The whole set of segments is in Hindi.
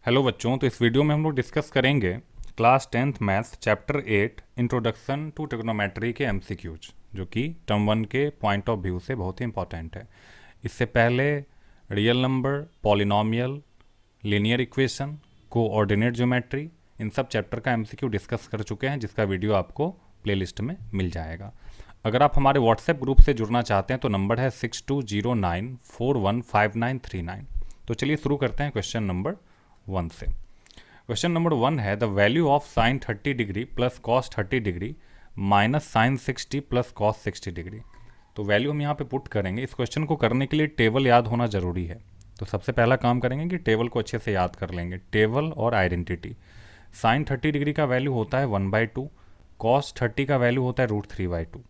हेलो बच्चों, तो इस वीडियो में हम लोग डिस्कस करेंगे class 10th maths chapter 8 introduction to trigonometry के एमसीक्यूज, जो कि टर्म 1 के पॉइंट ऑफ व्यू से बहुत ही इंपॉर्टेंट है। इससे पहले real number, polynomial, linear equation, coordinate geometry, इन सब चैप्टर का एमसीक्यू डिस्कस कर चुके हैं, जिसका वीडियो आपको प्लेलिस्ट में मिल जाएगा। अगर आप हमारे व्हाट्सएप ग्रुप से जुड़ना चाहते हैं तो नंबर है 6209415939। तो चलिए शुरू करते हैं क्वेश्चन नंबर 1 से। क्वेश्चन नंबर 1 है the value of sine 30 degree plus cos 30 degree minus sine 60 plus cos 60 degree. तो वैल्यू हम यहाँ पे पुट करेंगे। इस क्वेश्चन को करने के लिए टेबल याद होना ज़रूरी है। तो सबसे पहला काम करेंगे कि टेबल को अच्छे से याद कर लेंगे। टेबल और आइडेंटिटी। साइन 30 डिग्री का वैल्यू होता है 1/2, कॉस 30 का वैल्यू होता है √3/2।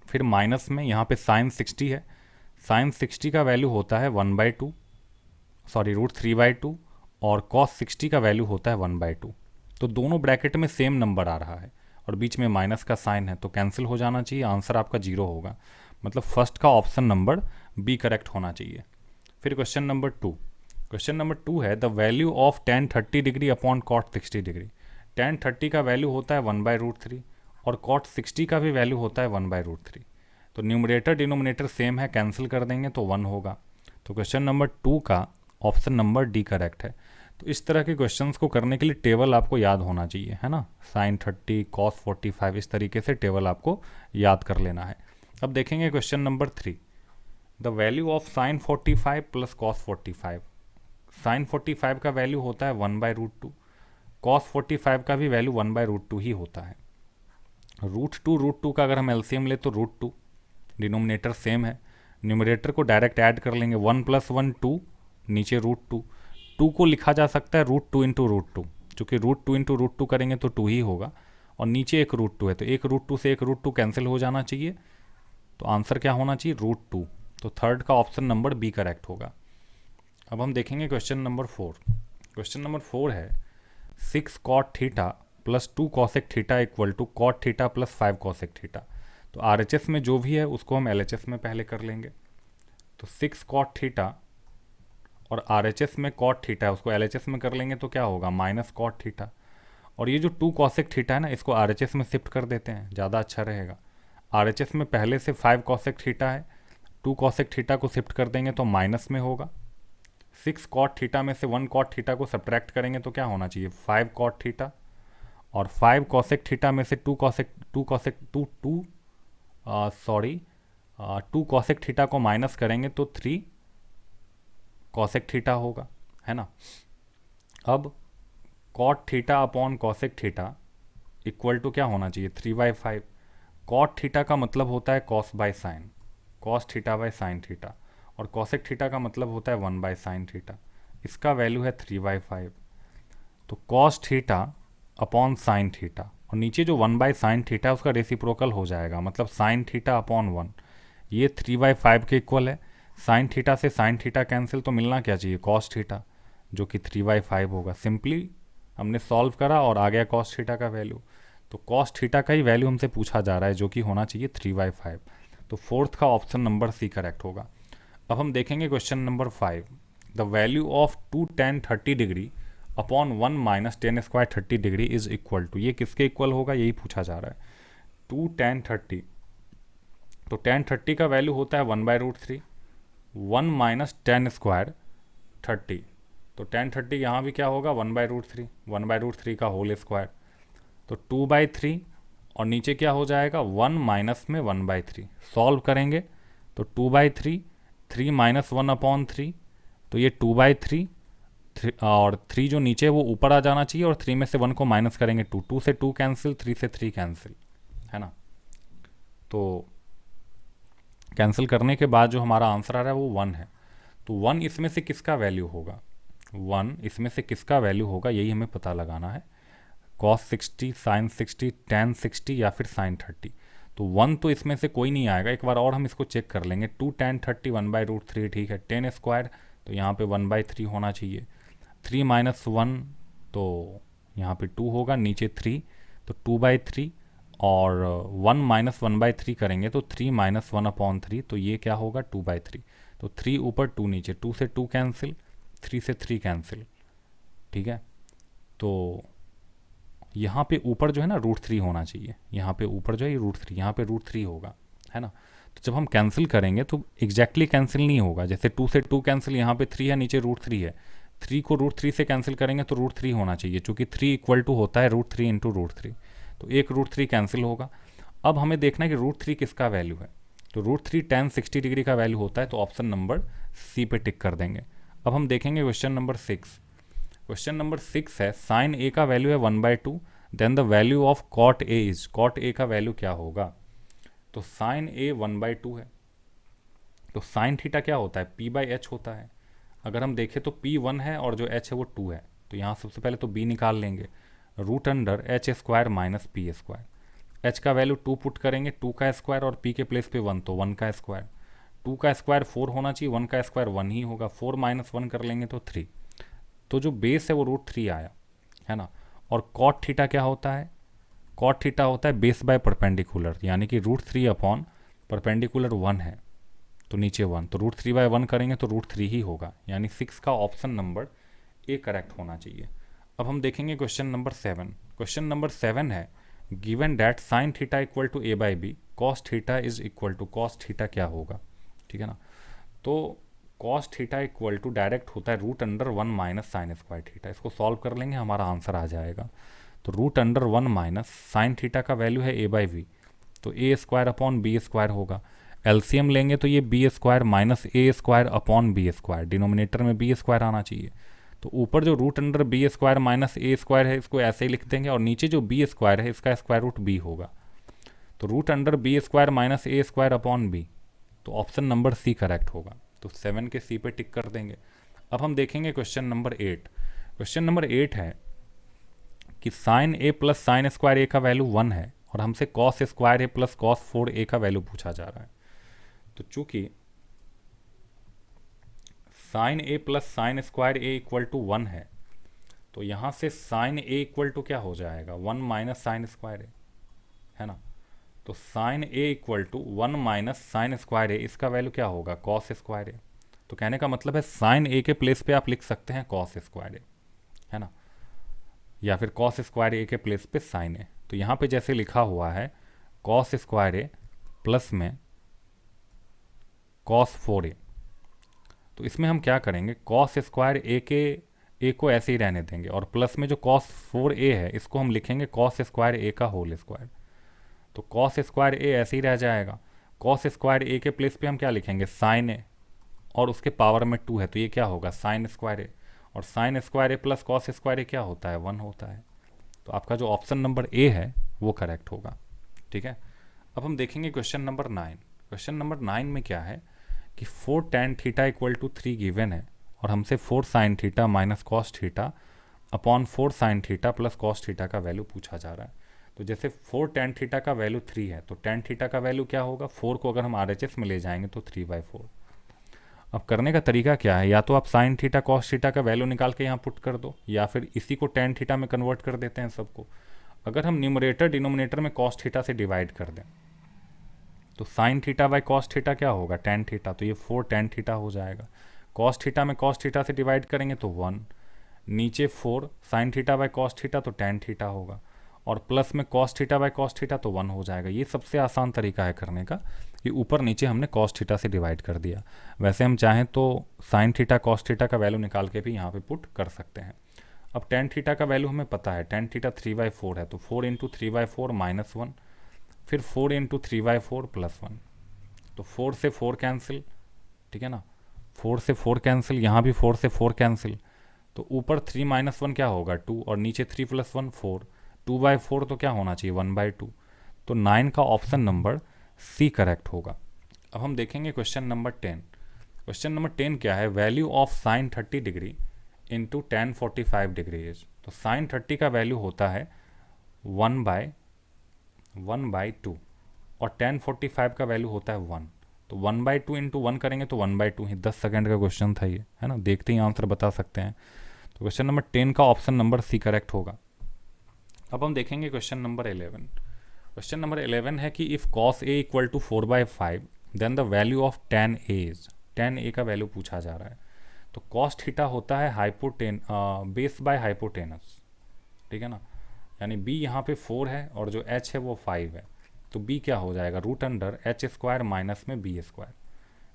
फिर माइनस में यहाँ पे साइन 60 है, साइन 60 का वैल्यू होता है √3/2 और कॉस 60 का वैल्यू होता है 1/2। तो दोनों ब्रैकेट में सेम नंबर आ रहा है और बीच में माइनस का साइन है, तो कैंसिल हो जाना चाहिए। आंसर आपका 0 होगा। मतलब फर्स्ट का ऑप्शन नंबर बी करेक्ट होना चाहिए। फिर क्वेश्चन नंबर 2। क्वेश्चन नंबर 2 है the value of tan 30 degree upon cot 60 degree. tan 30 का वैल्यू होता है 1/√3 और cot 60 का भी वैल्यू होता है 1/√3। तो न्यूमरेटर डिनोमिनेटर सेम है, कैंसिल कर देंगे तो 1 होगा। तो क्वेश्चन नंबर 2 का ऑप्शन नंबर डी करेक्ट है। तो इस तरह के क्वेश्चंस को करने के लिए टेबल आपको याद होना चाहिए, है ना। साइन 30, कॉस 45, इस तरीके से टेबल आपको याद कर लेना है। अब देखेंगे question number 3। The value of sine 45 plus cos 45। Sine 45 का वैल्यू होता है 1/√2, कॉस 45 का भी वैल्यू 1/√2 ही होता है। √2 का अगर हम एलसीएम ले तो √2, डिनोमिनेटर सेम है। न्यूमरेटर को डायरेक्ट ऐड कर लेंगे, 1 + 1 2, नीचे √2। 2 को लिखा जा सकता है √2 × √2, चूँकि √2 × √2 करेंगे तो 2 ही होगा। और नीचे एक √2 है, तो एक √2 से एक √2 कैंसिल हो जाना चाहिए। तो आंसर क्या होना चाहिए? √2। तो थर्ड का ऑप्शन नंबर बी करेक्ट होगा। अब हम देखेंगे क्वेश्चन नंबर 4। क्वेश्चन नंबर 4 है 6 cot theta plus 2 cosec theta equal to cot theta plus 5 cosec theta. तो RHS में जो भी है उसको हम LHS में पहले कर लेंगे। तो 6 cot थीटा और RHS में cot थीटा है, उसको LHS में कर लेंगे तो क्या होगा? Minus cot theta. और ये जो 2 cosec थीटा है ना, इसको RHS में शिफ्ट कर देते हैं, ज़्यादा अच्छा रहेगा। RHS में पहले से 5 cosec थीटा है, 2 cosec थीटा को शिफ्ट कर देंगे तो माइनस में होगा। 6 cot थीटा में से 1 cot थीटा को सब्ट्रैक्ट करेंगे तो क्या होना चाहिए? 5 cot थीटा। और 5 cosec थीटा में से 2 cosec थीटा को माइनस करेंगे तो 3 cosec थीटा होगा, है ना। अब cot theta upon cosec theta equal to क्या होना चाहिए? 3/5। cot थीटा का मतलब होता है cos by sine, cos theta by sine theta, और cosec थीटा का मतलब होता है 1/sin थीटा। इसका वैल्यू है 3/5। तो cos theta upon sine theta, और नीचे जो 1/sin थीटा है उसका रेसिप्रोकल हो जाएगा, मतलब साइन थीटा अपॉन 1। ये 3/5 के इक्वल है। साइन थीटा से साइन थीटा कैंसिल, तो मिलना क्या चाहिए? cos थीटा, जो कि 3/5 होगा। सिंपली हमने सॉल्व करा और आ गया cos थीटा का वैल्यू। तो cos थीटा का ही वैल्यू हमसे पूछा जा रहा है, जो कि होना चाहिए 3/5। तो फोर्थ का ऑप्शन नंबर सी करेक्ट होगा। अब हम देखेंगे question number 5। The value of 2 tan 30 degree upon 1 minus tan square 30 degree is equal to. ये किसके इक्वल होगा, यही पूछा जा रहा है। 2 tan 30, तो tan 30 का वैल्यू होता है 1/√3, 1 माइनस tan स्क्वायर 30। तो tan 30 यहाँ भी क्या होगा? 1/√3, 1/√3 का होल स्क्वायर। तो 2/3 और नीचे क्या हो जाएगा? 1 माइनस में 1/3। सॉल्व करेंगे तो 2/3, 3 माइनस 1/3, तो ये 2/3, और 3 जो नीचे वो ऊपर आ जाना चाहिए, और 3 में से 1 को माइनस करेंगे 2, 2 से 2 कैंसिल, 3 से 3 कैंसिल, है ना। तो कैंसिल करने के बाद जो हमारा आंसर आ रहा है वो 1 है। तो 1 इसमें से किसका वैल्यू होगा? 1 इसमें से किसका वैल्यू होगा, यही हमें पता लगाना है। cos 60, sin 60, tan 60 या फिर sin 30। तो 1 तो इसमें से कोई नहीं आएगा। एक बार और हम इसको चेक कर लेंगे। 2 tan 30 1/√3, ठीक है। tan स्क्वायर, तो यहाँ पे 1/3 होना चाहिए। 3 माइनस 1, तो यहाँ पे 2 होगा, नीचे 3, तो 2/3, और 1 माइनस 1/3 करेंगे तो 3 माइनस 1/3, तो ये क्या होगा? 2/3। तो 3 ऊपर 2 नीचे, 2 से 2 कैंसिल, 3 से 3 कैंसिल, ठीक है। तो यहाँ पे ऊपर जो है ना √3 होना चाहिए, यहाँ पे ऊपर जो है ये √3, यहाँ पे √3 होगा, है ना। तो जब हम कैंसिल करेंगे तो एग्जैक्टली कैंसिल नहीं होगा, जैसे 2 से 2 कैंसिल, यहाँ पे 3 है, नीचे √3 है, 3 को √3 से कैंसिल करेंगे तो √3 होना चाहिए, चूँकि 3 इक्वल टू होता है √3 इंटू √3, तो एक √3 कैंसिल होगा। अब हमें देखना है कि √3 किसका वैल्यू है, तो √3 tan 60 डिग्री का वैल्यू होता है, तो ऑप्शन नंबर सी पे टिक कर देंगे। अब हम देखेंगे क्वेश्चन नंबर 6। क्वेश्चन नंबर 6 है साइन ए का वैल्यू है 1/2, then the value of cot A is, cot A का वैल्यू क्या होगा। तो साइन ए 1/2 है, तो साइन थीटा क्या होता है, p/h होता है। अगर हम देखें तो p 1 है और जो h है वो 2 है, तो यहाँ सबसे पहले तो b निकाल लेंगे, √h² माइनस p²। h का वैल्यू 2 पुट करेंगे, 2 का स्क्वायर, और p के प्लेस पे 1, तो 1 का स्क्वायर। 2 का स्क्वायर 4 होना चाहिए, 1 का स्क्वायर 1 ही होगा, 4 माइनस 1 कर लेंगे तो 3, तो जो बेस है वो √3 आया, है ना। और कॉट थीटा क्या होता है, कॉट थीटा होता है बेस बाय परपेंडिकुलर, यानी कि √3 अपॉन परपेंडिकुलर 1 है तो नीचे 1, तो √3/1 करेंगे तो √3 ही होगा, यानी 6 का ऑप्शन नंबर ए करेक्ट होना चाहिए। अब हम देखेंगे क्वेश्चन नंबर 7। क्वेश्चन नंबर 7 है given that sine theta equal to a/b, cos theta is equal to, cos theta क्या होगा, ठीक है ना। तो cos theta equal to direct होता है √1 माइनस साइन स्क्वायर थीटा, इसको सॉल्व कर लेंगे हमारा आंसर आ जाएगा। तो √1 माइनस साइन थीटा का वैल्यू है a/v, तो a² अपॉन b² होगा। एलसीएम लेंगे तो ये b² minus a² upon b², denominator में b² आना चाहिए। तो ऊपर जो √b² माइनस a² है इसको ऐसे ही लिख देंगे, और नीचे जो b² है इसका स्क्वायर रूट b होगा, तो √b² minus a² upon b, तो ऑप्शन नंबर सी करेक्ट होगा। तो 7 के सी पे टिक कर देंगे। अब हम देखेंगे क्वेश्चन नंबर 8। क्वेश्चन नंबर 8 है कि sine A plus sine square A का वैल्यू 1 है, और हमसे cos square A plus cos 4a का वैल्यू पूछा जा रहा है। तो चूंकि sine A plus sine square A equal to 1 है, तो यहाँ से साइन ए इक्वल टू क्या हो जाएगा, 1 माइनस साइन स्क्वायर ए, है ना। तो sine A equal to 1 minus sine square A, इसका वैल्यू क्या होगा, कॉस स्क्वायर ए। तो कहने का मतलब है साइन ए के प्लेस पे आप लिख सकते हैं कॉस स्क्वायर ए, है ना, या फिर कॉस स्क्वायर ए के प्लेस पे साइन ए। तो यहाँ पे जैसे लिखा हुआ है कॉस स्क्वायर ए प्लस में कॉस 4a, तो इसमें हम क्या करेंगे, कॉस स्क्वायर ए को ऐसे ही रहने देंगे, और प्लस में जो कॉस 4a है इसको हम लिखेंगे कॉस स्क्वायर ए का होल स्क्वायर। तो कॉस स्क्वायर ए ऐसे ही रह जाएगा, कॉस स्क्वायर ए के प्लेस पे हम क्या लिखेंगे, साइन ए, और उसके पावर में 2 है तो ये क्या होगा, साइन स्क्वायर ए, और sign square A plus cos square ए क्या होता है, 1 होता है। तो आपका जो ऑप्शन नंबर ए है वो करेक्ट होगा, ठीक है। अब हम देखेंगे क्वेश्चन नंबर 9। क्वेश्चन नंबर 9 में क्या है कि 4 tan theta equal to 3 given है, और हमसे 4 sine theta minus cos theta upon 4 sine theta plus cos theta का वैल्यू पूछा जा रहा है। तो जैसे 4 tan थीटा का वैल्यू 3 है, तो tan थीटा का वैल्यू क्या होगा, 4 को अगर हम RHS में ले जाएंगे तो 3/4। अब करने का तरीका क्या है, या तो आप साइन थीटा कॉस थीटा का वैल्यू निकाल के यहाँ पुट कर दो, या फिर इसी को tan थीटा में कन्वर्ट कर देते हैं सबको। अगर हम न्यूमरेटर डिनोमिनेटर में कॉस थीटा से डिवाइड कर दें तो sine theta by cos theta क्या होगा, tan थीटा, तो ये 4 tan थीटा हो जाएगा। कॉस थीटा में कॉस थीटा से डिवाइड करेंगे तो 1, नीचे 4 sine theta by cos theta तो tan थीटा होगा, और प्लस में cos theta by cos theta तो 1 हो जाएगा। ये सबसे आसान तरीका है करने का, कि ऊपर नीचे हमने कॉस थीटा से डिवाइड कर दिया। वैसे हम चाहें तो साइन थीटा कॉस थीटा का वैल्यू निकाल के भी यहाँ पे पुट कर सकते हैं। अब tan थीटा का वैल्यू हमें पता है, tan थीटा 3/4 है, तो 4 इंटू 3/4 माइनस 1, फिर 4 इंटू 3/4 प्लस 1, तो 4 से 4 कैंसिल, ठीक है ना, 4 से 4 कैंसिल, यहाँ भी 4 से 4 कैंसिल, तो ऊपर 3 माइनस 1 क्या होगा, 2, और नीचे 3 प्लस 1 4, 2/4 तो क्या होना चाहिए, 1/2। तो 9 का ऑप्शन नंबर सी करेक्ट होगा। अब हम देखेंगे क्वेश्चन नंबर 10। क्वेश्चन नंबर 10 क्या है, value of sine 30 degree into tan 45 degree is. तो साइन 30 का वैल्यू होता है 1/2, और tan 45 का वैल्यू होता है 1, तो 1/2 इंटू 1 करेंगे तो 1/2 ही। 10 सेकंड का क्वेश्चन था ये, है ना, देखते ही आंसर बता सकते हैं। तो क्वेश्चन नंबर 10 का ऑप्शन नंबर सी करेक्ट होगा। अब हम देखेंगे क्वेश्चन नंबर 11। क्वेश्चन नंबर 11 है कि if cos a equal to 4/5 then the value of tan a is, tan a का वैल्यू पूछा जा रहा है। तो कॉस थीटा होता है बेस बाय हाइपोटेनस, ठीक है ना। यानी b यहाँ पे 4 है और जो h है वो 5 है, तो b क्या हो जाएगा, root under H square minus में बी स्क्वायर।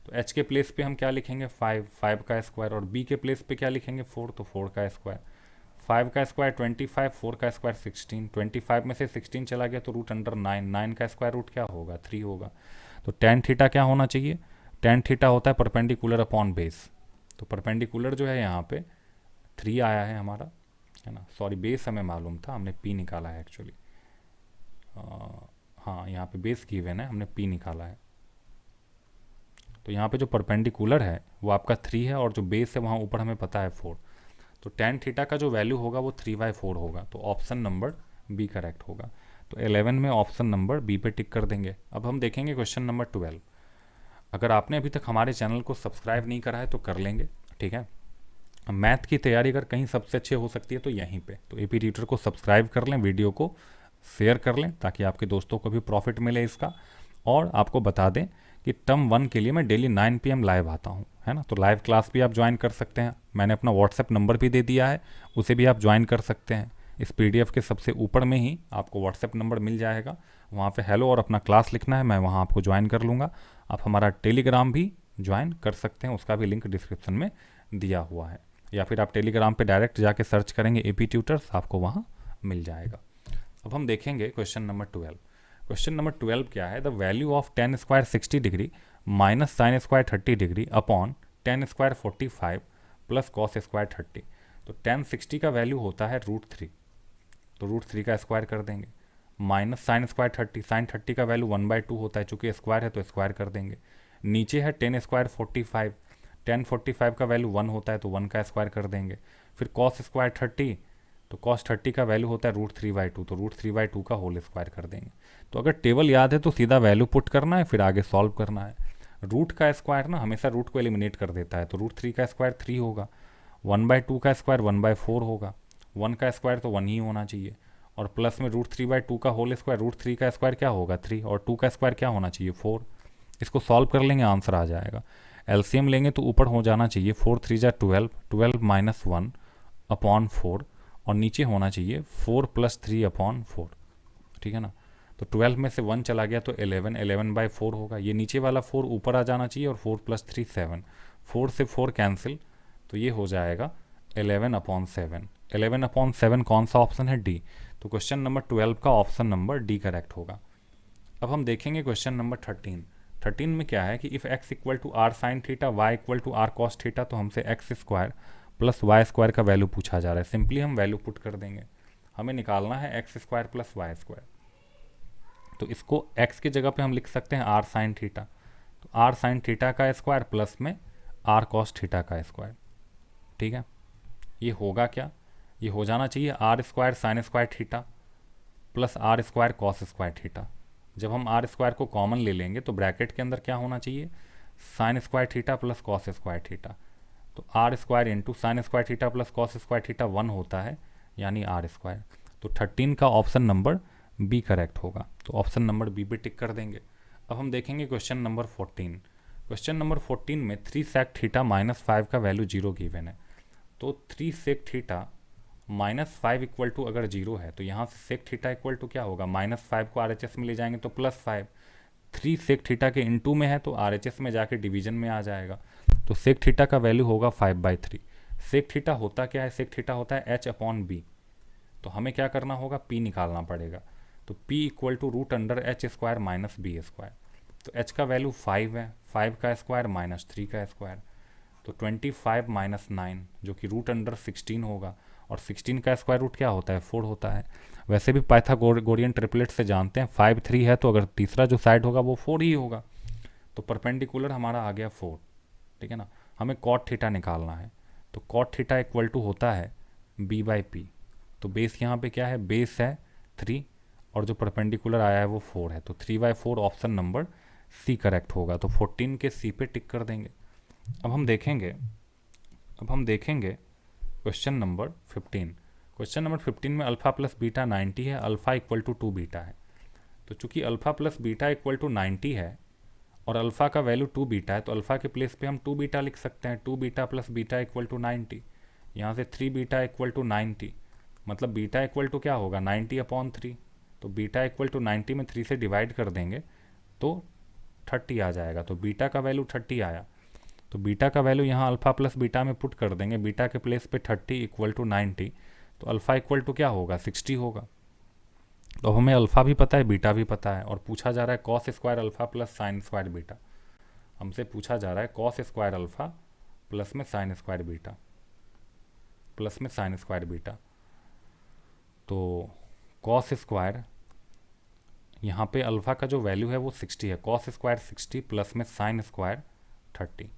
तो h के प्लेस पे हम क्या लिखेंगे 5 का स्क्वायर, और b के प्लेस पे क्या लिखेंगे 4, तो 4 का स्क्वायर। 5 का स्क्वायर 25, 4 का स्क्वायर 16, 25 में से 16 चला गया तो रूट अंडर 9, 9 का स्क्वायर रूट क्या होगा 3 होगा। तो टेन थीटा क्या होना चाहिए, टेन थीटा होता है परपेंडिकुलर अपॉन बेस। तो परपेंडिकुलर जो है यहाँ पे 3 आया है हमारा, है ना। सॉरी, बेस हमें मालूम था, हमने p निकाला है एक्चुअली। हाँ, यहाँ पे बेस गिवन है, हमने p निकाला है। तो यहाँ पे जो परपेंडिकुलर है वो आपका 3 है और जो बेस है वहाँ ऊपर हमें पता है 4। तो टेन थीटा का जो वैल्यू होगा वो 3/4 होगा, तो ऑप्शन नंबर बी करेक्ट होगा। तो 11 में ऑप्शन नंबर बी पे टिक कर देंगे। अब हम देखेंगे क्वेश्चन नंबर 12। अगर आपने अभी तक हमारे चैनल को सब्सक्राइब नहीं करा है तो कर लेंगे, ठीक है। मैथ की तैयारी अगर कहीं सबसे अच्छी हो सकती है तो यहीं पे, तो एपी ट्यूटर को सब्सक्राइब कर लें, वीडियो को शेयर कर लें ताकि आपके दोस्तों को भी प्रॉफिट मिले इसका। और आपको बता दें कि टर्म 1 के लिए मैं डेली 9 PM लाइव आता हूँ, है ना। तो लाइव क्लास भी आप ज्वाइन कर सकते हैं, मैंने अपना व्हाट्सएप नंबर भी दे दिया है, उसे भी आप ज्वाइन कर सकते हैं। इस PDF के सबसे ऊपर में ही आपको व्हाट्सएप नंबर मिल जाएगा, वहाँ पे हेलो और अपना क्लास लिखना है, मैं वहाँ आपको ज्वाइन कर लूँगा। आप हमारा टेलीग्राम भी ज्वाइन कर सकते हैं, उसका भी लिंक डिस्क्रिप्शन में दिया हुआ है, या फिर आप टेलीग्राम पे डायरेक्ट जाके सर्च करेंगे एपी ट्यूटर्स, आपको वहाँ मिल जाएगा। अब हम देखेंगे क्वेश्चन नंबर 12। क्वेश्चन नंबर 12 क्या है, the value of ten square 60 degree minus sine square 30 degree upon ten square 45 plus cos square 30। तो टेन 60 का वैल्यू होता है √3, तो √3 का स्क्वायर कर देंगे, माइनस साइन स्क्वायर 30, साइन 30 का वैल्यू 1/2 होता है, चूंकि स्क्वायर है तो स्क्वायर कर देंगे। नीचे है टेन स्क्वायर 45, टेन 45 का वैल्यू 1 होता है तो 1 का स्क्वायर कर देंगे। फिर कॉस स्क्वायर 30, तो कॉस 30 का वैल्यू होता है √3/2, तो √3/2 का होल स्क्वायर कर देंगे। तो अगर टेबल याद है तो सीधा वैल्यू पुट करना है, फिर आगे सॉल्व करना है। रूट का स्क्वायर ना हमेशा रूट को एलिमिनेट कर देता है, तो √3 का स्क्वायर 3 होगा, 1/2 का स्क्वायर 1/4 होगा, 1 का स्क्वायर तो 1 ही होना चाहिए, और प्लस में √3/2 का होल स्क्वायर, √3 का स्क्वायर क्या होगा 3, और 2 का स्क्वायर क्या होना चाहिए 4। इसको सॉल्व कर लेंगे, आंसर आ जाएगा। एलसीएम लेंगे तो ऊपर हो जाना चाहिए 4 3 जा 12, 12 माइनस 1 अपॉन 4, और नीचे होना चाहिए 4 + 3 अपॉन 4, ठीक है ना। तो 12 में से 1 चला गया तो 11, 11/4 होगा। ये नीचे वाला 4 ऊपर आ जाना चाहिए, और 4 + 3 7, 4 से 4 कैंसिल, तो ये हो जाएगा 11/7। 11/7 कौन सा ऑप्शन है, डी। तो क्वेश्चन नंबर 12 का ऑप्शन नंबर डी करेक्ट होगा। अब हम देखेंगे क्वेश्चन नंबर 13। 13 में क्या है कि if x equal to R sine theta, y equal to R cos theta, तो हमसे x square plus Y square का वैल्यू पूछा जा रहा है। सिंपली हम वैल्यू पुट कर देंगे, हमें निकालना है x square plus Y square. तो इसको x की जगह पे हम लिख सकते हैं आर साइन थीटा, तो आर साइन थीटा का स्क्वायर प्लस में आर कॉस थीटा का स्क्वायर, ठीक है। ये होगा क्या, ये हो जाना चाहिए r square sine square theta plus r square cos square theta. जब हम आर स्क्वायर को कॉमन ले लेंगे तो ब्रैकेट के अंदर क्या होना चाहिए, sine square theta plus cos square theta. तो R square into sine square theta plus cos square theta 1 होता है, यानी आर स्क्वायर। तो 13 का ऑप्शन नंबर बी करेक्ट होगा, तो ऑप्शन नंबर बी पे टिक कर देंगे। अब हम देखेंगे क्वेश्चन नंबर 14। क्वेश्चन नंबर 14 में 3 सेक थीटा माइनस 5 का वैल्यू 0 गिवन है। तो 3 sec theta minus 5 equal to अगर 0 है तो यहाँ से सेक थीटा इक्वल टू क्या होगा, -5 को RHS में ले जाएंगे तो +5। 3 सेक थीटा के इनटू में है तो RHS में जाके डिवीजन में आ जाएगा, तो सेक थीटा का वैल्यू होगा 5/3। सेक थीटा होता क्या है, सेक थीटा होता है h/b, तो हमें क्या करना होगा, p निकालना पड़ेगा। तो p equal to root under h square minus b square. तो h का वैल्यू 5 है, 5 का स्क्वायर माइनस 3 का स्क्वायर, तो 25 माइनस 9 जो कि रूट अंडर 16 होगा, और 16 का स्क्वायर रूट क्या होता है 4 होता है। वैसे भी पाइथागोरियन ट्रिपलेट से जानते हैं 5 3 है तो अगर तीसरा जो साइड होगा वो 4 ही होगा, तो परपेंडिकुलर हमारा आ गया 4, ठीक है ना। हमें कॉट थीटा निकालना है, तो कॉट थीटा इक्वल टू होता है b/p। तो बेस यहाँ पे क्या है, बेस है 3 और जो परपेंडिकुलर आया है वो 4 है, तो 3/4 ऑप्शन नंबर सी करेक्ट होगा। तो 14 के सी पे टिक कर देंगे। अब हम देखेंगे क्वेश्चन नंबर 15। क्वेश्चन नंबर 15 में अल्फा प्लस बीटा 90 है, अल्फा इक्वल टू 2 बीटा है। तो चूंकि alpha plus beta equal to 90 है और अल्फ़ा का वैल्यू 2 बीटा है, तो अल्फ़ा के प्लेस पे हम 2 बीटा लिख सकते हैं। 2 beta plus beta equal to 90। यहाँ से 3 बीटा इक्वल टू 90, मतलब बीटा इक्वल टू क्या होगा 90/3। तो बीटा इक्वल टू 90 में 3 से डिवाइड कर देंगे तो 30 आ जाएगा। तो बीटा का वैल्यू 30 आया। तो बीटा का वैल्यू यहाँ अल्फ़ा प्लस बीटा में पुट कर देंगे, बीटा के प्लेस पे 30 इक्वल टू 90, तो अल्फ़ा इक्वल टू क्या होगा 60 होगा। तो हमें अल्फ़ा भी पता है, बीटा भी पता है, और पूछा जा रहा है cos square alpha plus sine square beta. हमसे पूछा जा रहा है कॉस स्क्वायर अल्फ़ा प्लस में साइन स्क्वायर बीटा, प्लस में साइन स्क्वायर बीटा। तो कॉस स्क्वायर, यहाँ पे अल्फ़ा का जो वैल्यू है वो 60 है, कॉस स्क्वायर 60 प्लस में साइन स्क्वायर 30।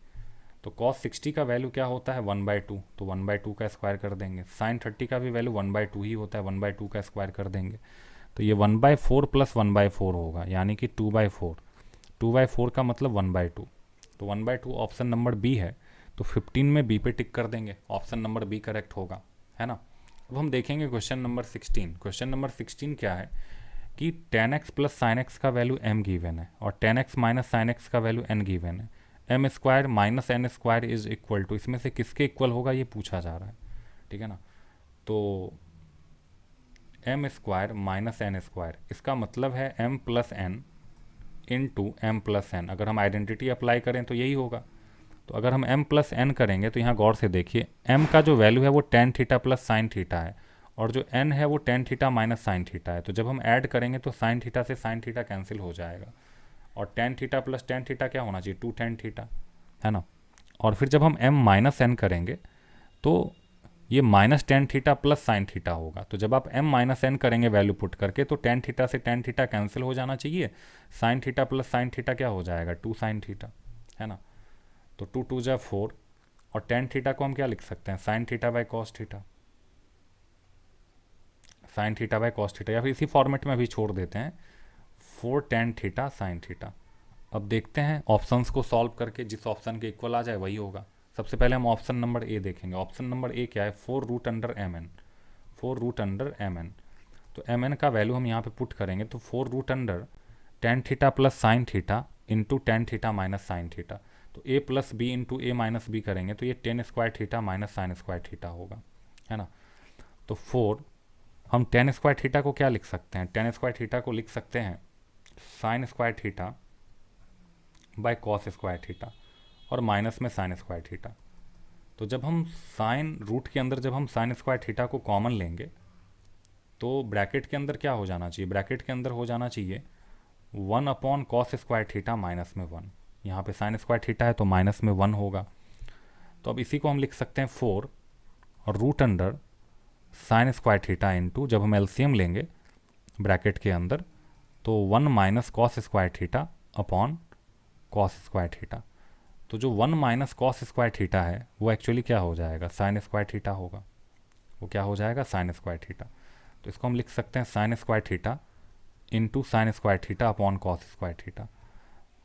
तो कॉस 60 का वैल्यू क्या होता है 1/2, तो 1/2 का स्क्वायर कर देंगे। साइन 30 का भी वैल्यू 1/2 ही होता है, 1/2 का स्क्वायर कर देंगे। तो ये 1/4 प्लस 1/4 होगा, यानी कि 2/4। 2/4 का मतलब 1/2, तो 1/2 ऑप्शन नंबर बी है। तो 15 में बी पे टिक कर देंगे, ऑप्शन नंबर बी करेक्ट होगा, है ना। अब हम देखेंगे क्वेश्चन नंबर 16। क्वेश्चन नंबर 16 क्या है कि tan x plus sine x का वैल्यू m गिवन है और tan x minus sine x का वैल्यू n गिवन है। m square minus n square is equal to, इसमें से किसके इक्वल होगा ये पूछा जा रहा है, ठीक है ना। तो m square minus n square, इसका मतलब है m plus n into m plus n. अगर हम आइडेंटिटी अप्लाई करें तो यही होगा। तो अगर हम m प्लस n करेंगे तो यहाँ गौर से देखिए, m का जो वैल्यू है वो tan theta plus sine theta है, और जो n है वो tan theta minus sine theta है। तो जब हम ऐड करेंगे तो साइन थीटा से साइन थीटा कैंसिल हो जाएगा, और tan theta plus tan theta क्या होना चाहिए 2 tan थीटा, है ना। और फिर जब हम m माइनस n करेंगे तो ये minus tan theta plus sine theta होगा। तो जब आप m माइनस n करेंगे वैल्यू पुट करके तो tan थीटा से tan थीटा कैंसिल हो जाना चाहिए, sign theta plus sine theta क्या हो जाएगा 2 साइन थीटा, है ना। तो 2 2 जा 4, और tan थीटा को हम क्या लिख सकते हैं sine theta by cos theta, sine theta by cos theta, या फिर इसी फॉर्मेट में अभी छोड़ देते हैं 4 tan थीटा साइन थीटा। अब देखते हैं ऑप्शंस को सॉल्व करके, जिस ऑप्शन के इक्वल आ जाए वही होगा। सबसे पहले हम ऑप्शन नंबर ए देखेंगे। ऑप्शन नंबर ए क्या है 4 root under m n, 4 root under m n. तो एम एन का वैल्यू हम यहाँ पे पुट करेंगे तो 4 root under tan theta plus sine theta into tan theta minus sine theta. तो a plus b into a minus b करेंगे तो ये tan square theta minus sine square theta होगा, है ना। तो 4 हम tan स्क्वायर थीटा को क्या लिख सकते हैं, tan स्क्वायर थीटा को लिख सकते हैं sign square theta by cos square theta, और माइनस में साइन स्क्वायर थीटा। तो जब हम साइन रूट के अंदर जब हम साइन स्क्वायर थीटा को कॉमन लेंगे तो ब्रैकेट के अंदर क्या हो जाना चाहिए, ब्रैकेट के अंदर हो जाना चाहिए 1 upon cos square theta minus में 1। यहाँ पे साइन स्क्वायर थीटा है तो माइनस में 1 होगा। तो अब इसी को हम लिख सकते हैं 4 और root under sine square theta into, जब हम एलसीएम लेंगे ब्रैकेट के अंदर तो 1 minus cos square theta upon cos square theta. तो जो 1 माइनस कॉस स्क्वायर थीटा है वो एक्चुअली क्या हो जाएगा साइन स्क्वायर थीटा होगा, वो क्या हो जाएगा साइन स्क्वायर थीटा। तो इसको हम लिख सकते हैं sign square theta into sine square theta upon cos square theta,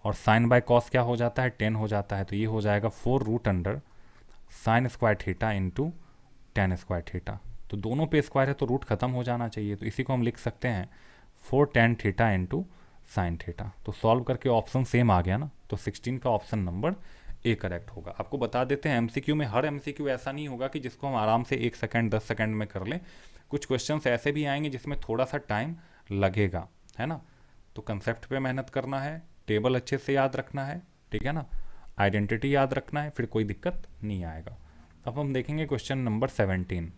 और साइन बाय कॉस क्या हो जाता है 10 हो जाता है। तो ये हो जाएगा 4 root under sine square theta into tan square theta. तो दोनों पे स्क्वायर है तो रूट खत्म हो जाना चाहिए, तो इसी को हम लिख सकते हैं 4 tan theta into sine theta. तो सॉल्व करके ऑप्शन सेम आ गया ना, तो 16 का ऑप्शन नंबर ए करेक्ट होगा। आपको बता देते हैं एमसीक्यू में, हर एमसीक्यू ऐसा नहीं होगा कि जिसको हम आराम से 1 सेकंड 10 सेकंड में कर लें। कुछ क्वेश्चंस ऐसे भी आएंगे जिसमें थोड़ा सा टाइम लगेगा, है ना। तो कंसेप्ट पे मेहनत करना है, टेबल अच्छे से याद रखना है, ठीक है ना, आइडेंटिटी याद रखना है, फिर कोई दिक्कत नहीं आएगा। अब हम देखेंगे क्वेश्चन नंबर 17।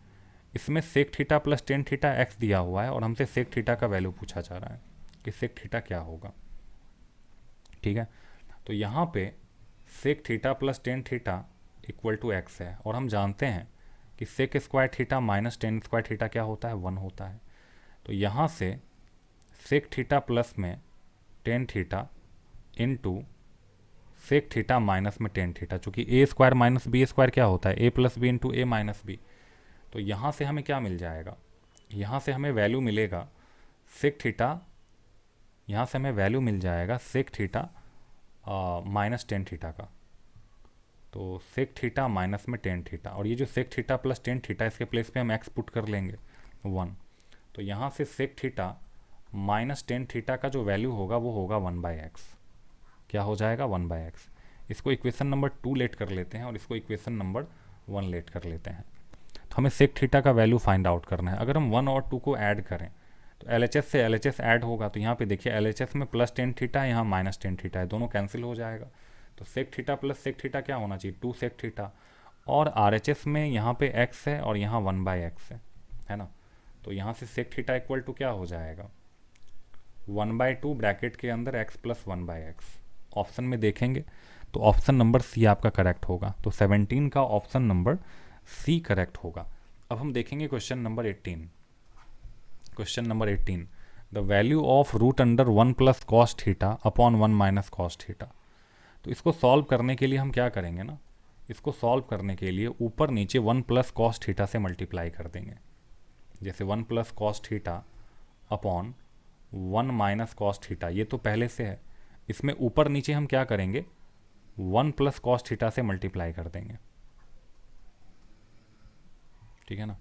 इसमें sec theta plus tan theta x दिया हुआ है और हमसे सेक थीटा का वैल्यू पूछा जा रहा है कि सेक थीटा क्या होगा, ठीक है। तो यहाँ पे sec theta plus tan theta equal to x है, और हम जानते हैं कि sec square theta minus tan square theta क्या होता है 1 होता है। तो यहाँ से सेक थीटा प्लस में tan theta into sec theta minus में टेन थीटा, चूँकि a square minus b square क्या होता है a plus b into a minus b. तो यहाँ से हमें क्या मिल जाएगा, यहाँ से हमें वैल्यू मिलेगा सेक थीटा, यहाँ से हमें वैल्यू मिल जाएगा sec theta minus tan theta का। तो सेक थीटा माइनस में टेन थीटा, और ये जो sec theta plus tan theta इसके प्लेस पे हम एक्स पुट कर लेंगे 1। तो यहाँ से sec theta minus tan theta का जो वैल्यू होगा वो होगा 1/x, क्या हो जाएगा 1/x। इसको इक्वेशन नंबर 2 लेट कर लेते हैं और इसको इक्वेशन नंबर 1 लेट कर लेते हैं। तो हमें सेक थीटा का वैल्यू फाइंड आउट करना है। अगर हम 1 और 2 को ऐड करें तो LHS से LHS ऐड होगा, तो यहाँ पे देखिए LHS में प्लस टेन थीटा है, यहाँ माइनस टेन थीटा है, दोनों कैंसिल हो जाएगा। तो sec theta plus sec theta क्या होना चाहिए 2 सेक थीटा। और RHS में यहाँ पे x है और यहाँ 1/x है ना। तो यहाँ से सेक थीटा इक्वल टू क्या हो जाएगा 1/2 ब्रैकेट के अंदर x प्लस 1/x। ऑप्शन में देखेंगे तो ऑप्शन नंबर सी आपका करेक्ट होगा। तो 17 का ऑप्शन नंबर सी करेक्ट होगा। अब हम देखेंगे question number 18। Question number 18, the value of root under 1 plus cos theta upon 1 minus cos theta. तो इसको सॉल्व करने के लिए हम क्या करेंगे ना, इसको सॉल्व करने के लिए ऊपर नीचे 1 प्लस कॉस थीटा से मल्टीप्लाई कर देंगे। जैसे 1 plus cos theta upon 1 minus cos theta, ये तो पहले से है। इसमें ऊपर नीचे हम क्या करेंगे 1 प्लस कॉस थीटा से मल्टीप्लाई कर देंगे, ठीक है ना।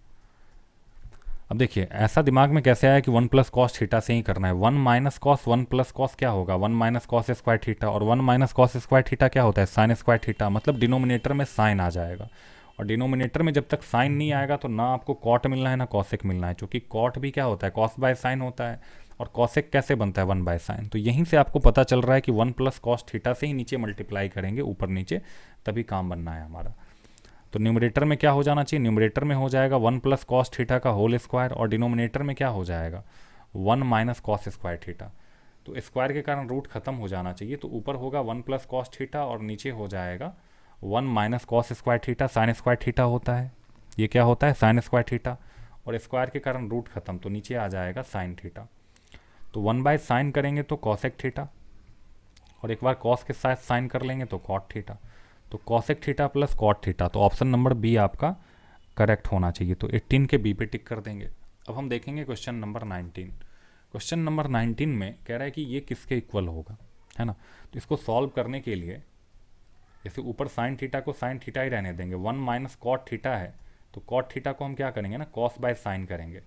अब देखिए ऐसा दिमाग में कैसे आया कि 1 प्लस कॉस थीटा से ही करना है। 1 माइनस कॉस 1 प्लस कॉस क्या होगा 1 माइनस कॉस स्क्वायर थीटा, और 1 माइनस कॉस स्क्वायर थीटा क्या होता है साइन स्क्वायर थीटा, मतलब डिनोमिनेटर में साइन आ जाएगा। और डिनोमिनेटर में जब तक साइन नहीं आएगा तो ना आपको कॉट मिलना है ना कॉसेक मिलना है, क्योंकि कॉट भी क्या होता है कॉस बाय साइन होता है, और कॉसेक कैसे बनता है 1 बाय साइन। तो यहीं से आपको पता चल रहा है कि 1 प्लस कॉस थीटा से ही नीचे मल्टीप्लाई करेंगे ऊपर नीचे, तभी काम बनना है हमारा। तो न्यूमरेटर में क्या हो जाना चाहिए, न्यूमरेटर में हो जाएगा 1 प्लस कॉस थीटा का होल स्क्वायर, और डिनोमिनेटर में क्या हो जाएगा 1 माइनस कॉस स्क्वायर थीटा। तो स्क्वायर के कारण रूट खत्म हो जाना चाहिए, तो ऊपर होगा 1 प्लस कॉस थीटा और नीचे हो जाएगा 1 minus cos square theta. Sign square theta होता है, ये क्या होता है साइन स्क्वायर थीटा, और स्क्वायर के कारण रूट खत्म, तो नीचे आ जाएगा साइन थीटा। तो 1 बाय साइन करेंगे तो कॉसेक थीटा, और एक बार कॉस के साथ साइन कर लेंगे तो कॉट थीटा। तो cosec theta plus cot theta, तो ऑप्शन नंबर बी आपका करेक्ट होना चाहिए। तो 18 के बी पे टिक कर देंगे। अब हम देखेंगे क्वेश्चन नंबर 19। क्वेश्चन नंबर 19 में कह रहा है कि ये किसके इक्वल होगा, है ना। तो इसको सॉल्व करने के लिए जैसे ऊपर साइन थीटा को साइन थीटा ही रहने देंगे, 1 माइनस कॉट थीटा है तो कॉट थीटा को हम क्या करेंगे ना कॉस बाय साइन करेंगे।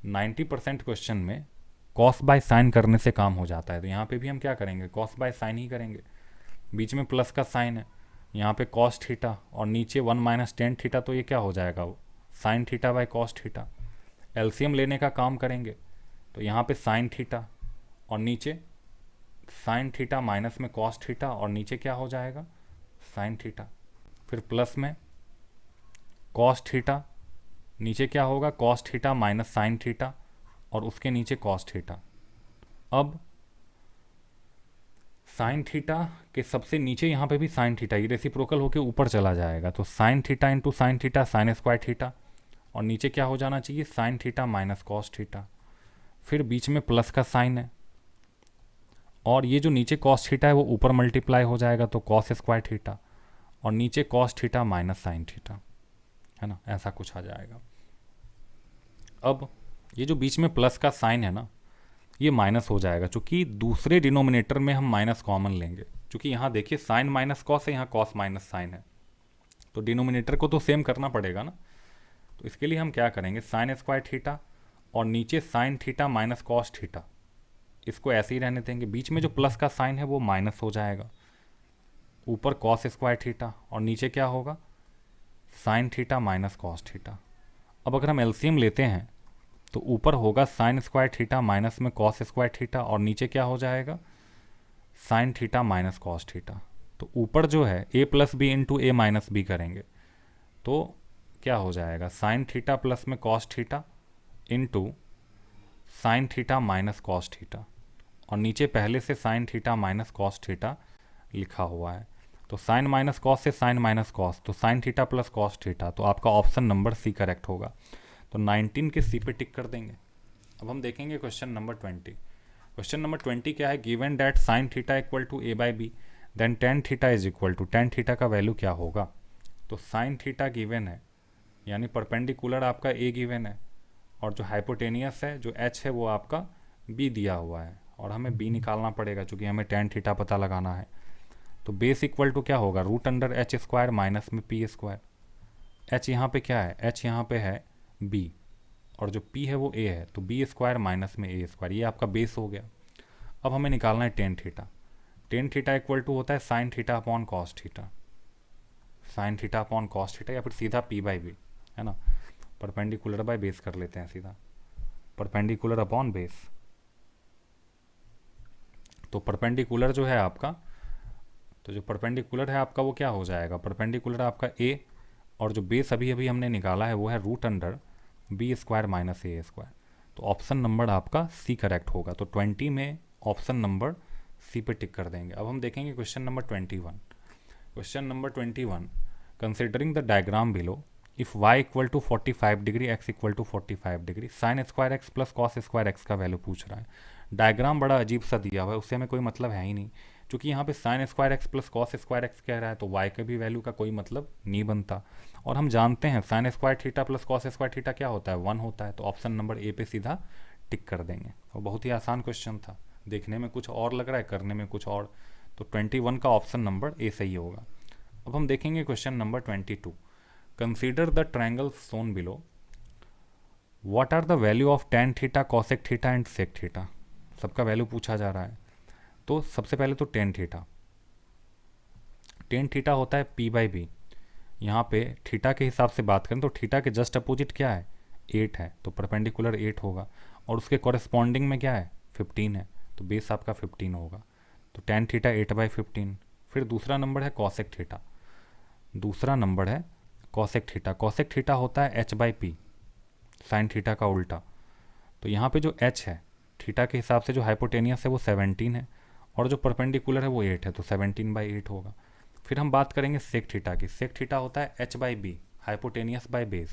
90% क्वेश्चन में कॉस बाय साइन करने से काम हो जाता है, तो यहाँ पे भी हम क्या करेंगे कॉस बाय साइन ही करेंगे। बीच में प्लस का साइन है, यहाँ पे कॉस थीटा और नीचे 1 माइनस टेन थीटा, तो ये क्या हो जाएगा वो sine theta by cos theta. LCM लेने का काम करेंगे तो यहाँ पे साइन थीटा और नीचे साइन थीटा माइनस में कॉस थीटा, और नीचे क्या हो जाएगा साइन थीटा। फिर प्लस में कॉस थीटा, नीचे क्या होगा cos theta minus sine theta, और उसके नीचे कॉस थीटा। अब साइन थीटा के सबसे नीचे यहाँ पे भी साइन थीटा, ये रेसिप्रोकल होके ऊपर चला जाएगा, तो sign theta into sine theta sine square theta, और नीचे क्या हो जाना चाहिए sign theta minus cos theta. फिर बीच में प्लस का साइन है, और ये जो नीचे कॉस थीटा है वो ऊपर मल्टीप्लाई हो जाएगा, तो कॉस स्क्वायर थीटा, और नीचे cos theta minus sine theta, है ना, ऐसा कुछ आ जाएगा। अब ये जो बीच में प्लस का साइन है ना ये माइनस हो जाएगा, चूंकि दूसरे डिनोमिनेटर में हम माइनस कॉमन लेंगे, क्योंकि यहाँ देखिए साइन माइनस कॉस है, यहाँ कॉस माइनस साइन है, तो डिनोमिनेटर को तो सेम करना पड़ेगा ना। तो इसके लिए हम क्या करेंगे साइन स्क्वायर थीटा और नीचे sign theta minus cos theta, इसको ऐसे ही रहने देंगे। बीच में जो प्लस का साइन है वो माइनस हो जाएगा, ऊपर कॉस स्क्वायर थीटा और नीचे क्या होगा sign theta minus cos theta. अब अगर हम एलसीएम लेते हैं तो ऊपर होगा साइन स्क्वायर थीटा माइनस में कॉस स्क्वायर थीटा, और नीचे क्या हो जाएगा sign theta minus cos theta. तो ऊपर जो है a plus b into a minus b करेंगे तो क्या हो जाएगा साइन थीटा प्लस में cos theta into sine theta minus cos theta, और नीचे पहले से sign theta minus cos theta लिखा हुआ है। तो साइन माइनस कॉस से साइन माइनस कॉस, तो sign theta plus cos theta, तो आपका ऑप्शन नंबर सी करेक्ट होगा। तो 19 के सी पे टिक कर देंगे। अब हम देखेंगे क्वेश्चन नंबर 20। क्वेश्चन नंबर 20 क्या है, given that sine theta equal to a by b then tan theta is equal to, tan theta का वैल्यू क्या होगा। तो साइन थीटा गिवन है, यानी परपेंडिकुलर आपका ए गिवन है, और जो हाइपोटेनियस है जो एच है वो आपका बी दिया हुआ है, और हमें बी निकालना पड़ेगा चूँकि हमें टेन थीटा पता लगाना है। तो बेस इक्वल टू क्या होगा root under H square minus में पी स्क्वायर। एच यहाँ पे क्या है एच यहाँ पे है बी, और जो p है वो a है, तो बी स्क्वायर माइनस में ए स्क्वायर, ये आपका बेस हो गया। अब हमें निकालना है tan theta. Tan theta equal to होता है sine theta upon cos theta, sine theta upon cos theta, या फिर सीधा पी बाई बी, है ना, परपेंडिकुलर बाय बेस कर लेते हैं सीधा, परपेंडिकुलर अपॉन बेस। तो परपेंडिकुलर जो है आपका, तो जो परपेंडिकुलर है आपका वो क्या हो जाएगा, परपेंडिकुलर आपका ए, और जो बेस अभी अभी हमने निकाला है वो है root under B square minus A square. तो ऑप्शन नंबर आपका सी करेक्ट होगा। तो 20 में ऑप्शन नंबर सी पे टिक कर देंगे। अब हम देखेंगे question number 21। Question number 21, considering the diagram below, if y equal to 45 degree, x equal to 45 degree, sine square x plus cos square x का वैल्यू पूछ रहा है। डायग्राम बड़ा अजीब सा दिया हुआ है, उससे हमें कोई मतलब है ही नहीं, क्योंकि यहाँ पे sign square x plus cos square x कह रहा है, तो y के भी वैल्यू का कोई मतलब नहीं बनता। और हम जानते हैं sign square theta plus cos square theta क्या होता है, 1 होता है। तो ऑप्शन नंबर ए पे सीधा टिक कर देंगे। और बहुत ही आसान क्वेश्चन था, देखने में कुछ और लग रहा है, करने में कुछ और। तो 21 का ऑप्शन नंबर ए सही होगा। अब हम देखेंगे question number 22, consider the triangle shown below, what are the value of tan theta cosec theta and sec theta, सबका वैल्यू पूछा जा रहा है। तो सबसे पहले तो टेन थीटा, टेन थीटा होता है पी बाई बी। यहाँ पे थीटा के हिसाब से बात करें तो थीटा के जस्ट अपोजिट क्या है, 8 है, तो परपेंडिकुलर 8 होगा, और उसके कॉरेस्पॉन्डिंग में क्या है, 15 है, तो बेस आपका 15 होगा। तो टेन थीटा 8/15। फिर दूसरा नंबर है कॉसेक थीटा, दूसरा नंबर है कॉसेक थीटा। कॉसेक थीटा होता है h/p, साइन थीटा का उल्टा। तो यहाँ पे जो h है थीटा के हिसाब से, जो हाइपोटेनियस है वो 17 है, और जो परपेंडिकुलर है वो 8 है, तो 17/8 होगा। फिर हम बात करेंगे सेक थीटा की। सेक थीटा होता है h/b, हाइपोटेनियस बाय बेस।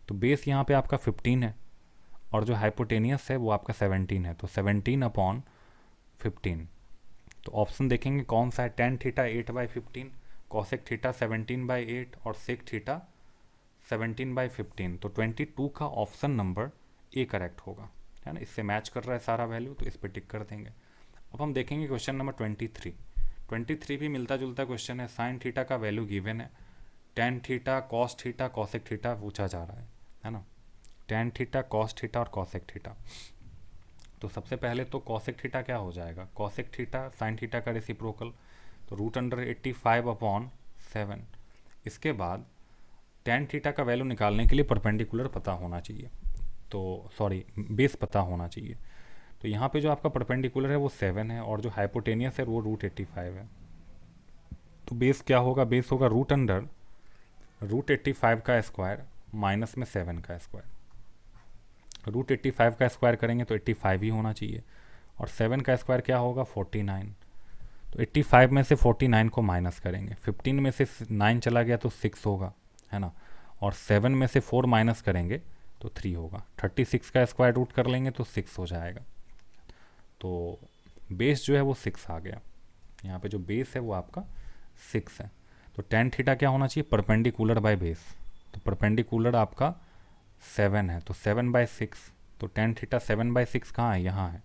तो बेस यहाँ पे आपका 15 है, और जो हाइपोटेनियस है वो आपका 17 है, तो 17/15। तो ऑप्शन देखेंगे कौन सा है, टेन थीटा 8/15, कॉसेक थीटा 17/8, और सेक थीटा 17/15। तो 22 का ऑप्शन नंबर ए करेक्ट होगा, है ना, इससे मैच कर रहा है सारा वैल्यू, तो इस पर टिक कर देंगे। अब हम देखेंगे क्वेश्चन नंबर 23। 23 भी मिलता जुलता क्वेश्चन है। साइन थीटा का वैल्यू गिवन है, tan theta cos theta cosec theta पूछा जा रहा है ना, टेन थीटा कॉस थीटा और कॉसेक थीटा। तो सबसे पहले तो कॉसेक थीटा क्या हो जाएगा, कॉसेक थीटा साइन थीटा का रेसिप्रोकल, तो √85/7। इसके बाद टेन थीटा का वैल्यू निकालने के लिए परपेंडिकुलर पता होना चाहिए, तो सॉरी बेस पता होना चाहिए। तो यहाँ पे जो आपका परपेंडिकुलर है वो 7 है, और जो हाइपोटेनियस है वो √85 है। तो बेस क्या होगा, बेस होगा √85 का स्क्वायर माइनस में 7 का स्क्वायर। √85 का स्क्वायर करेंगे तो 85 ही होना चाहिए, और 7 का स्क्वायर क्या होगा, 49। तो 85 में से 49 को माइनस करेंगे, 15 में से 9 चला गया तो 6 होगा, है ना, और 7 में से 4 माइनस करेंगे तो 3 होगा। 36 का स्क्वायर रूट कर लेंगे तो 6 हो जाएगा। तो बेस जो है वो 6 आ गया। यहाँ पे जो बेस है वो आपका 6 है। तो टेन थीटा क्या होना चाहिए, परपेंडिकुलर बाय बेस। तो परपेंडिकुलर आपका 7 है, तो 7/6। तो टेन थीटा 7/6 कहाँ है, यहाँ है,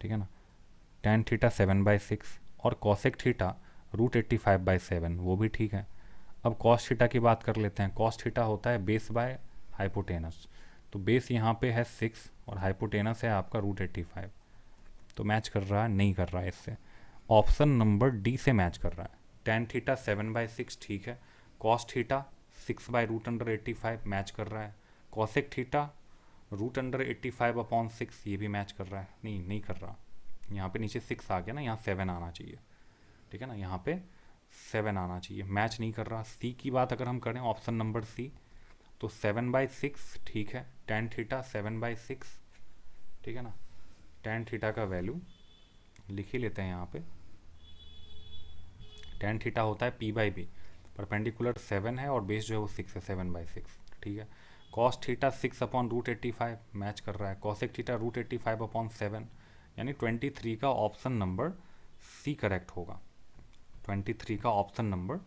ठीक है ना, टेन थीटा 7/6। और कॉसेक थीटा √85/7, वो भी ठीक है। अब कॉस थीटा की बात कर लेते हैं। कॉस थीटा होता है बेस बाय हाइपोटेनस। तो बेस यहाँ पे है 6 और हाइपोटेनस है आपका √85। तो मैच कर रहा है, नहीं कर रहा है इससे। ऑप्शन नंबर डी से मैच कर रहा है। टेन थीटा 7/6 ठीक है, कॉस थीटा 6/√85 मैच कर रहा है, कॉसेक थीटा √85/6 ये भी मैच कर रहा है, नहीं कर रहा। यहाँ पे नीचे 6 आ गया ना, यहाँ 7 आना चाहिए, ठीक है ना, यहाँ पे 7 आना चाहिए, मैच नहीं कर रहा। सी की बात अगर हम करें, ऑप्शन नंबर सी, तो 7/6 ठीक है, टेन थीटा 7/6, ठीक है ना। टेन थीटा का वैल्यू लिख ही लेते हैं यहाँ पे, टेन थीटा होता है p/b, परपेंडिकुलर 7 है और बेस जो है वो 6 है, 7/6, ठीक है। कॉस थीटा 6/√85 मैच कर रहा है, कॉसेक थीटा √85/7, यानी 23 का ऑप्शन नंबर सी करेक्ट होगा। 23 का ऑप्शन नंबर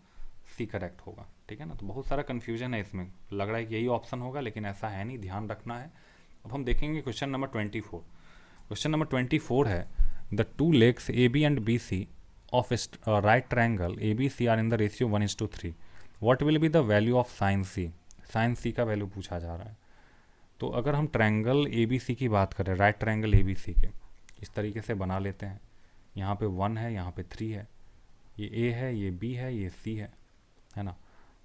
सी करेक्ट होगा, ठीक है ना। तो बहुत सारा कन्फ्यूजन है इसमें, लग रहा है कि यही ऑप्शन होगा, लेकिन ऐसा है नहीं, ध्यान रखना है। अब हम देखेंगे क्वेश्चन नंबर 24। क्वेश्चन नंबर 24 है, the two legs A B and B C of right triangle A B C are in the ratio 1:3, what will be the value of sine C. Sine C का वैल्यू पूछा जा रहा है। तो अगर हम ट्रायंगल ए बी सी की बात करें, right triangle A B C के, इस तरीके से बना लेते हैं, यहाँ पे 1 है, यहाँ पे 3 है, ये A है, ये B है, ये C है ना।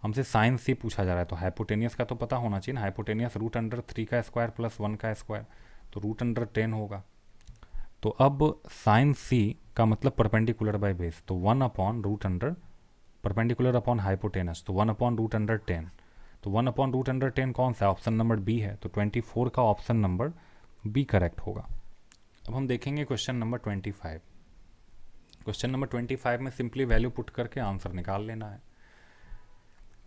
हमसे साइन C पूछा जा रहा है, तो हाइपोटेनियस का तो पता होना चाहिए ना। हाइपोटेनियस √3 का स्क्वायर प्लस 1 का स्क्वायर, तो √10 होगा। तो अब साइन C का मतलब परपेंडिकुलर बाय बेस, तो 1 अपॉन √, परपेंडिकुलर अपॉन हाइपोटेनस, तो 1 अपॉन √10। तो 1 अपॉन √10 कौन सा, ऑप्शन नंबर बी है, तो 24 का ऑप्शन नंबर बी करेक्ट होगा। अब हम देखेंगे क्वेश्चन नंबर 25। क्वेश्चन नंबर 25 में सिंपली वैल्यू पुट करके आंसर निकाल लेना है।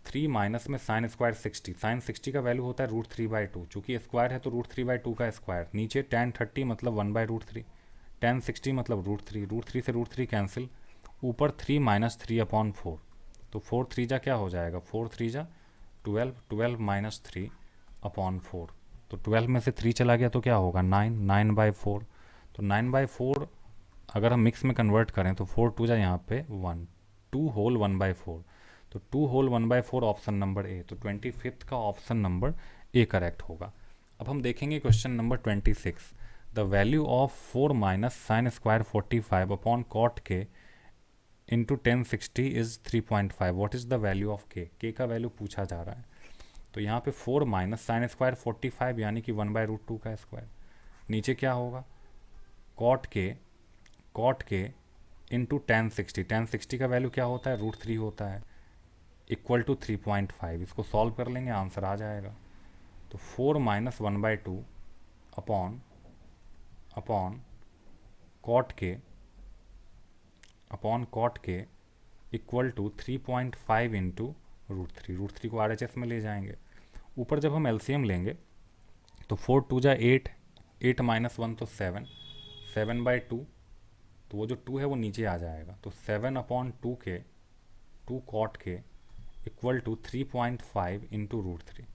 3 माइनस में साइन स्क्वायर 60, साइन 60 का वैल्यू होता है √3/2, चूंकि स्क्वायर है तो √3/2 का स्क्वायर, नीचे tan 30 मतलब 1/√3, tan 60 मतलब √3, √3 से √3 कैंसिल, ऊपर 3 माइनस 3/4, तो 4 3 जा क्या हो जाएगा, 4 3 जा 12, 12 माइनस 3/4, तो 12 में से 3 चला गया तो क्या होगा 9, 9/4, तो 9/4 अगर हम मिक्स में कन्वर्ट करें तो 4 2 जा यहाँ पे 1, 2 होल 1/4, तो 2 होल 1/4 ऑप्शन नंबर ए, तो 25 का ऑप्शन नंबर ए करेक्ट होगा। अब हम देखेंगे question number 26। The value of 4 minus sine square 45 upon cot K into 1060 is 3.5, what is the value of K का वैल्यू पूछा जा रहा है। तो यहाँ पे 4 माइनस साइन स्क्वायर 45 यानी कि 1/√2 का स्क्वायर, नीचे क्या होगा कॉट के इंटू 1060, 1060 का वैल्यू क्या होता है √3 होता है, इक्वल टू 3.5, इसको सॉल्व कर लेंगे आंसर आ जाएगा। तो 4 माइनस 1/2 अपॉन कॉट के इक्वल टू 3.5 इंटू √3 को RHS में ले जाएंगे। ऊपर जब हम LCM लेंगे तो 4 2 जा 8, 8 माइनस 1 तो 7, 7/2, तो वो जो 2 है वो नीचे आ जाएगा, तो 7/2 के 2 कॉट के इक्वल टू 3.5 इंटू √3,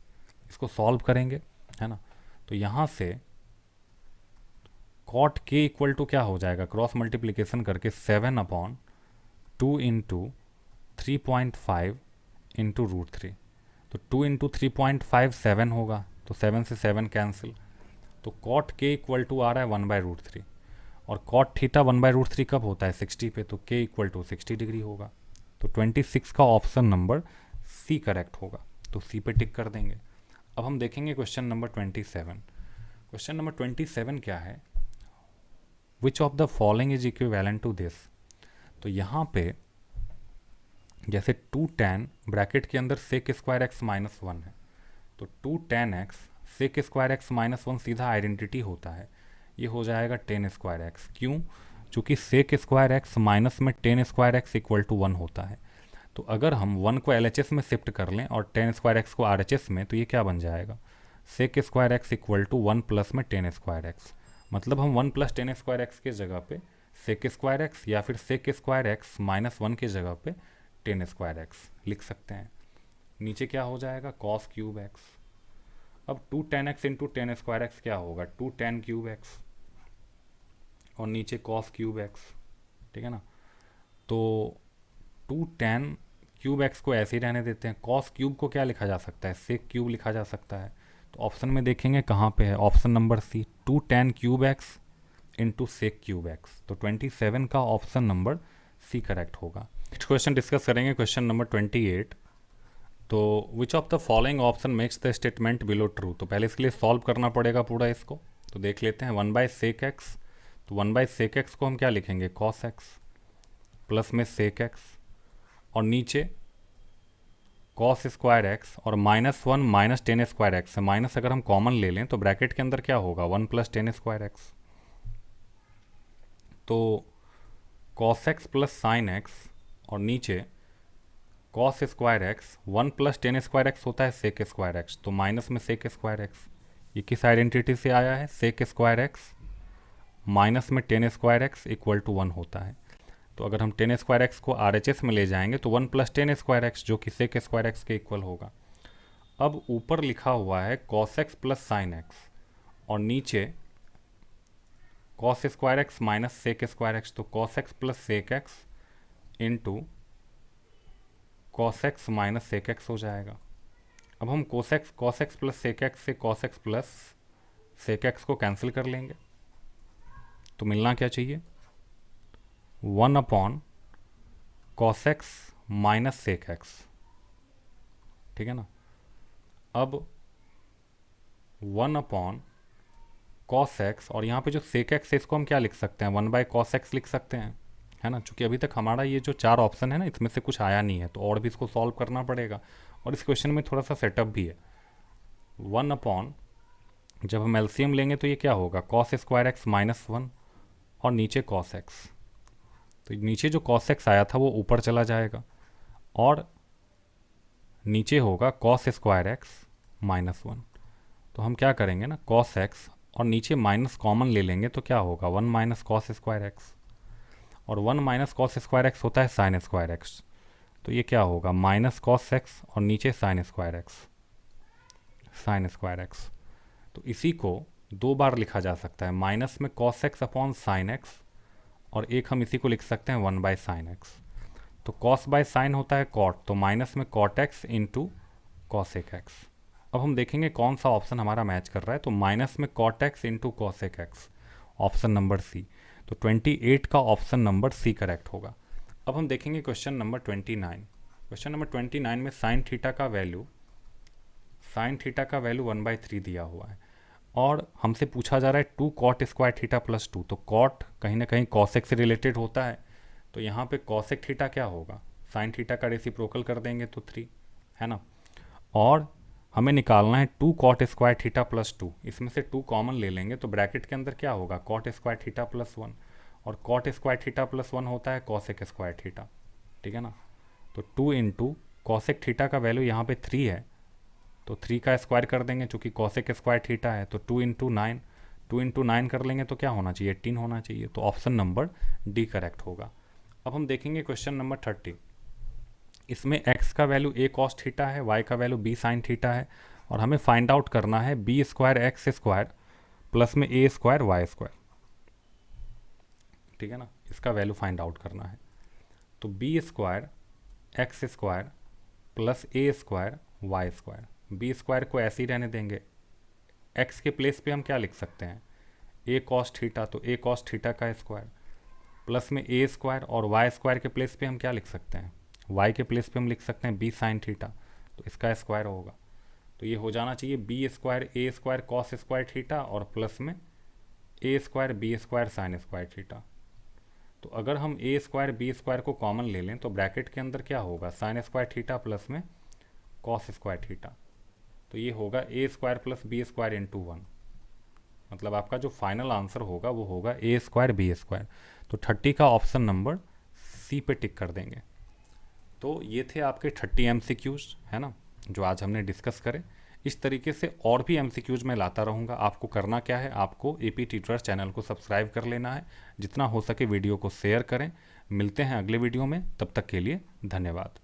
इसको सॉल्व करेंगे है ना। तो यहाँ से कॉट के इक्वल टू क्या हो जाएगा, क्रॉस मल्टीप्लिकेशन करके 7/2 इंटू 3.5 इंटू √3, तो 2 इंटू 3.5 7 होगा, तो 7 से 7 कैंसिल, तो कॉट के इक्वल टू आ रहा है 1/√3, और कॉट थीटा 1/√3 कब होता है 60 पे, तो के इक्वल टू 60 डिग्री होगा। तो 26 का ऑप्शन नंबर सी करेक्ट होगा, तो सी पे टिक कर देंगे। अब हम देखेंगे क्वेश्चन नंबर 27। क्वेश्चन नंबर 27 क्या है, which of the following is equivalent to this. तो यहाँ पे जैसे 2 tan ब्रैकेट के अंदर सेक स्क्वायर एक्स माइनस 1 है, तो 2 tan x sec square x minus 1 सीधा आइडेंटिटी होता है, ये हो जाएगा tan स्क्वायर एक्स, क्यों, चूँकि सेक स्क्वायर एक्स माइनस में tan square x equal to 1 होता है। तो अगर हम 1 को LHS में शिफ्ट कर लें और tan स्क्वायर एक्स को RHS में, तो ये क्या बन जाएगा, sec square x equal to 1 plus में tan स्क्वायर एक्स, मतलब हम 1 प्लस tan स्क्वायर एक्स के जगह पे सेक स्क्वायर एक्स या फिर सेक स्क्वायर एक्स माइनस 1 के जगह पे tan स्क्वायर एक्स लिख सकते हैं। नीचे क्या हो जाएगा cos क्यूब एक्स, अब 2 tan x into tan square x क्या होगा 2 tan क्यूब एक्स, और नीचे cos क्यूब एक्स, ठीक है ना। तो 2 tan क्यूब एक्स को ऐसे ही रहने देते हैं, cos क्यूब को क्या लिखा जा सकता है सेक क्यूब लिखा जा सकता है, तो ऑप्शन में देखेंगे कहाँ पे है, option number c 2 tan cube x into sec cube x, तो 27 का ऑप्शन नंबर सी करेक्ट होगा। नेक्स्ट क्वेश्चन डिस्कस करेंगे क्वेश्चन नंबर 28। तो which of the following option makes the statement below true, तो पहले इसके लिए सॉल्व करना पड़ेगा पूरा इसको, तो देख लेते हैं 1/sec x, तो 1/sec x को हम क्या लिखेंगे cos x प्लस में sec x, और नीचे cos स्क्वायर एक्स और -1 माइनस tan स्क्वायर एक्स है, माइनस अगर हम कॉमन ले लें तो ब्रैकेट के अंदर क्या होगा 1 प्लस tan स्क्वायर एक्स, तो cos x plus sin x, और नीचे cos square x 1 plus tan square x होता है sec स्क्वायर एक्स, तो माइनस में sec स्क्वायर एक्स, ये किस आइडेंटिटी से आया है sec स्क्वायर एक्स माइनस में tan square x equal to 1 होता है। तो अगर हम tan स्क्वायर एक्स को RHS में ले जाएंगे तो 1 प्लस tan स्क्वायर एक्स जो कि sec स्क्वायर एक्स के इक्वल होगा। अब ऊपर लिखा हुआ है cos x plus sin x, और नीचे cos square x minus sec square x, तो cos x plus sec x into cos x minus sec x हो जाएगा। अब हम cos x plus sec x से cos x plus sec x को कैंसिल कर लेंगे, तो मिलना क्या चाहिए 1 upon cos x minus sec x, ठीक है ना। अब 1 अपॉन कॉस एक्स, और यहाँ पे जो सेक एक्स है इसको हम क्या लिख सकते हैं, 1 बाय कॉस एक्स लिख सकते हैं, है ना। चूँकि अभी तक हमारा ये जो 4 ऑप्शन है ना, इसमें से कुछ आया नहीं है, तो और भी इसको सॉल्व करना पड़ेगा, और इस क्वेश्चन में थोड़ा सा सेटअप भी है। 1 अपॉन, जब हम एलसीएम लेंगे तो ये क्या होगा, कॉस स्क्वायर एक्स माइनस 1, और नीचे कॉस एक्स, तो नीचे जो कॉस एक्स आया था वो ऊपर चला जाएगा, और नीचे होगा कॉस स्क्वायर एक्स माइनस 1। तो हम क्या करेंगे ना, कॉस एक्स और नीचे माइनस कॉमन ले लेंगे तो क्या होगा, 1 माइनस कॉस स्क्वायर एक्स, और 1 माइनस कॉस स्क्वायर एक्स होता है साइन स्क्वायर एक्स, तो ये क्या होगा, माइनस कॉस एक्स और नीचे sign square x, sign square x. तो इसी को 2 बार लिखा जा सकता है, माइनस में cos x upon sine x, और एक हम इसी को लिख सकते हैं 1 बाय साइन एक्स। तो कॉस बाय साइन होता है कॉट, तो माइनस में cot x into cosec x. अब हम देखेंगे कौन सा ऑप्शन हमारा मैच कर रहा है, तो माइनस में cot x into cosec x, option number c. तो 28 का ऑप्शन नंबर सी करेक्ट होगा। अब हम देखेंगे क्वेश्चन नंबर 29। क्वेश्चन नंबर 29 में साइन थीटा का वैल्यू 1/3 दिया हुआ है, और हमसे पूछा जा रहा है 2 कॉट स्क्वायर थीटा प्लस 2। तो कॉट कहीं ना कहीं कॉसेक से रिलेटेड होता है, तो यहाँ पे कॉसेक थीटा क्या होगा, साइन थीटा का रेसिप्रोकल कर देंगे तो 3, है ना। और हमें निकालना है 2 कॉट स्क्वायर थीटा प्लस 2, इसमें से 2 कॉमन ले लेंगे तो ब्रैकेट के अंदर क्या होगा, कॉट स्क्वायर थीटा प्लस 1, और कॉट स्क्वायर थीटा प्लस 1 होता है कॉसेक स्क्वायर थीटा, ठीक है ना। तो 2 इंटू कॉसेक थीटा का वैल्यू यहाँ पे 3 है, तो 3 का स्क्वायर कर देंगे, चूँकि कॉसेक स्क्वायर थीटा है, तो 2 इंटू 9 कर लेंगे तो क्या होना चाहिए, 18 होना चाहिए। तो ऑप्शन नंबर डी करेक्ट होगा। अब हम देखेंगे क्वेश्चन नंबर 30। इसमें x का वैल्यू a कॉस थीटा है, y का वैल्यू b साइन थीटा है, और हमें फाइंड आउट करना है b square x square plus में a स्क्वायर वाई स्क्वायर, ठीक है ना। इसका वैल्यू फाइंड आउट करना है। तो b square x square plus a square y square, b square को ऐसे ही रहने देंगे, x के प्लेस पे हम क्या लिख सकते हैं, a कॉस थीटा, तो a कॉस थीटा का स्क्वायर प्लस में a स्क्वायर, और y स्क्वायर के प्लेस पे हम क्या लिख सकते हैं, y के प्लेस पे हम लिख सकते हैं b साइन थीटा, तो इसका स्क्वायर होगा। तो ये हो जाना चाहिए b square a square cos square theta और प्लस में a square b square sine square theta. तो अगर हम a स्क्वायर b स्क्वायर को कॉमन ले लें तो ब्रैकेट के अंदर क्या होगा, साइन स्क्वायर थीटा प्लस में कॉस स्क्वायर थीटा, तो ये होगा a square plus b square into 1। मतलब आपका जो फाइनल आंसर होगा वो होगा a स्क्वायर b स्क्वायर। तो 30 का ऑप्शन नंबर सी पे टिक कर देंगे। तो ये थे आपके 30 MCQs, है ना, जो आज हमने डिस्कस करे। इस तरीके से और भी MCQs मैं लाता रहूँगा। आपको करना क्या है, आपको AP टीचर्स चैनल को सब्सक्राइब कर लेना है, जितना हो सके वीडियो को शेयर करें। मिलते हैं अगले वीडियो में, तब तक के लिए धन्यवाद।